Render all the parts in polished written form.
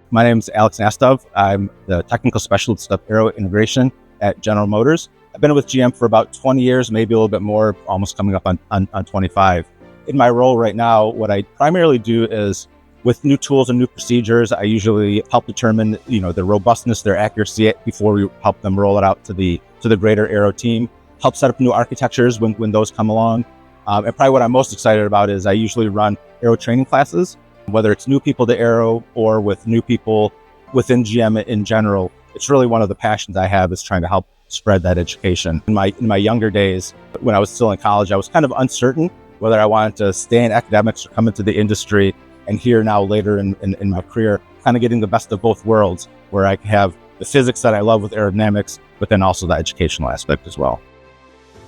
My name is Alex Nastov. I'm the technical specialist of aero integration at General Motors. I've been with GM for about 20 years, maybe a little bit more, almost coming up on 25. In my role right now, what I primarily do is with new tools and new procedures, I usually help determine, their robustness, their accuracy before we help them roll it out to the greater aero team, help set up new architectures when those come along. And probably what I'm most excited about is I usually run aero training classes, whether it's new people to aero or with new people within GM in general. It's really one of the passions I have is trying to help spread that education. In my younger days, when I was still in college, I was kind of uncertain whether I wanted to stay in academics or come into the industry. And here now later in my career, kind of getting the best of both worlds, where I have the physics that I love with aerodynamics, but then also the educational aspect as well.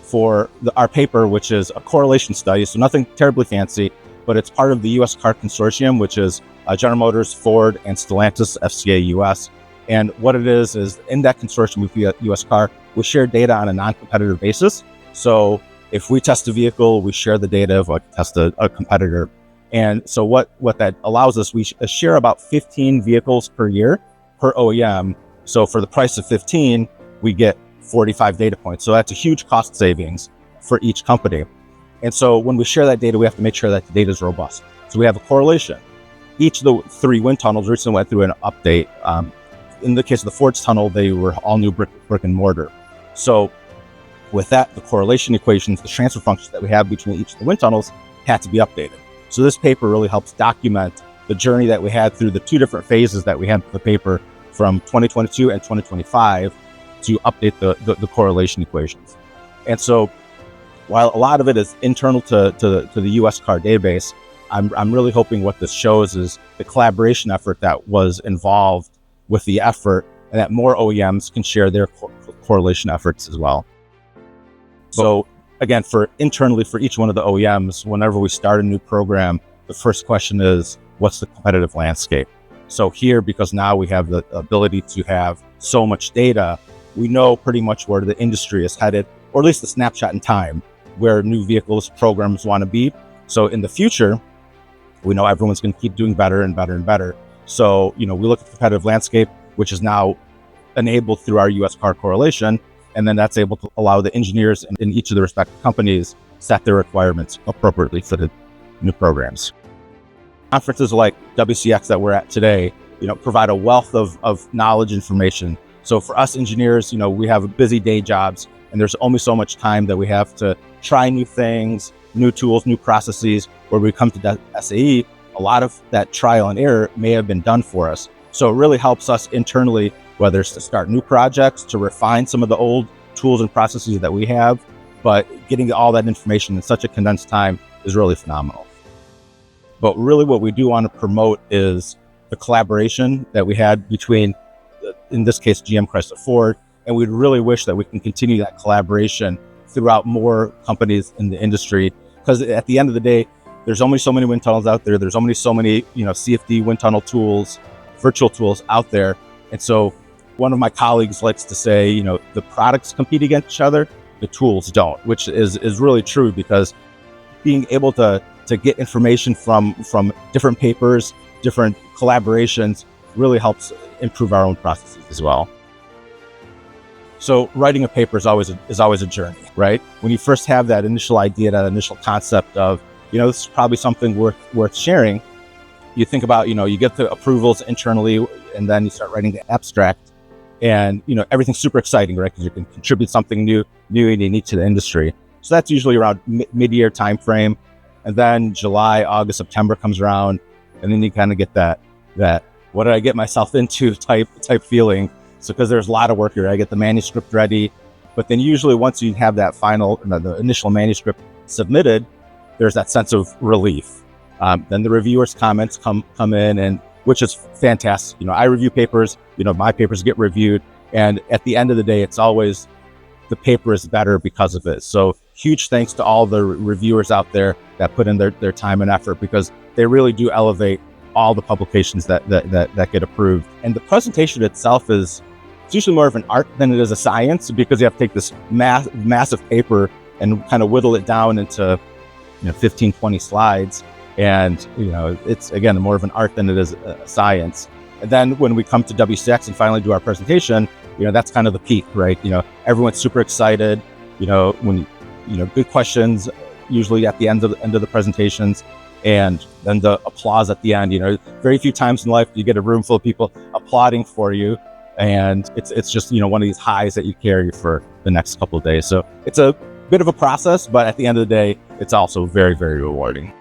For our paper, which is a correlation study, so nothing terribly fancy, but it's part of the USCAR consortium, which is General Motors, Ford, and Stellantis, FCA US. And what it is in that consortium with USCAR, we share data on a non-competitive basis. So if we test a vehicle, we share the data of what test a competitor. And so what that allows us, we share about 15 vehicles per year per OEM. So for the price of 15, we get 45 data points. So that's a huge cost savings for each company. And so when we share that data, we have to make sure that the data is robust. So we have a correlation. Each of the 3 wind tunnels recently went through an update. In the case of the Ford's tunnel, they were all new brick and mortar. So with that, the correlation equations, the transfer functions that we have between each of the wind tunnels had to be updated. So this paper really helps document the journey that we had through the 2 different phases that we had for the paper from 2022 and 2025 to update the correlation equations. And so while a lot of it is internal to the USCAR database, I'm really hoping what this shows is the collaboration effort that was involved with the effort, and that more OEMs can share their correlation efforts as well. So again, internally for each one of the OEMs, whenever we start a new program, the first question is, what's the competitive landscape? So here, because now we have the ability to have so much data, we know pretty much where the industry is headed, or at least a snapshot in time, where new vehicles programs want to be. So in the future, we know everyone's going to keep doing better and better and better. So, we look at the competitive landscape, which is now enabled through our USCAR correlation, and then that's able to allow the engineers in each of the respective companies set their requirements appropriately for the new programs. Conferences like WCX that we're at today, provide a wealth of knowledge information. So for us engineers, we have busy day jobs, and there's only so much time that we have to try new things, new tools, new processes. Where we come to SAE, a lot of that trial and error may have been done for us. So it really helps us internally, whether it's to start new projects, to refine some of the old tools and processes that we have, but getting all that information in such a condensed time is really phenomenal. But really what we do want to promote is the collaboration that we had between, in this case, GM, Chrysler, Ford, and we'd really wish that we can continue that collaboration throughout more companies in the industry, because at the end of the day, there's only so many wind tunnels out there. There's only so many, CFD wind tunnel tools, virtual tools out there. And so one of my colleagues likes to say, the products compete against each other, the tools don't, which is really true, because being able to get information from different papers, different collaborations really helps improve our own processes as well. So writing a paper is always a journey, right? When you first have that initial idea, that initial concept of, this is probably something worth sharing, you think about, you get the approvals internally, and then you start writing the abstract, and, everything's super exciting, right? Because you can contribute something new and unique to the industry. So that's usually around mid-year time frame. And then July, August, September comes around, and then you kind of get that what did I get myself into type feeling. So because there's a lot of work here, I get the manuscript ready, but then usually once you have that the initial manuscript submitted, there's that sense of relief. Then the reviewers' comments come in, and which is fantastic. I review papers, my papers get reviewed, and at the end of the day, it's always the paper is better because of it. So huge thanks to all the reviewers out there that put in their time and effort, because they really do elevate all the publications that get approved. And the presentation itself it's usually more of an art than it is a science, because you have to take this massive paper and kind of whittle it down into 15, 20 slides. And, it's again more of an art than it is a science. And then when we come to WCX and finally do our presentation, that's kind of the peak, right? Everyone's super excited, when, good questions, usually at the end of the presentations, and then the applause at the end. Very few times in life do you get a room full of people applauding for you. And it's just, one of these highs that you carry for the next couple of days. So it's a bit of a process, but at the end of the day, it's also very, very rewarding.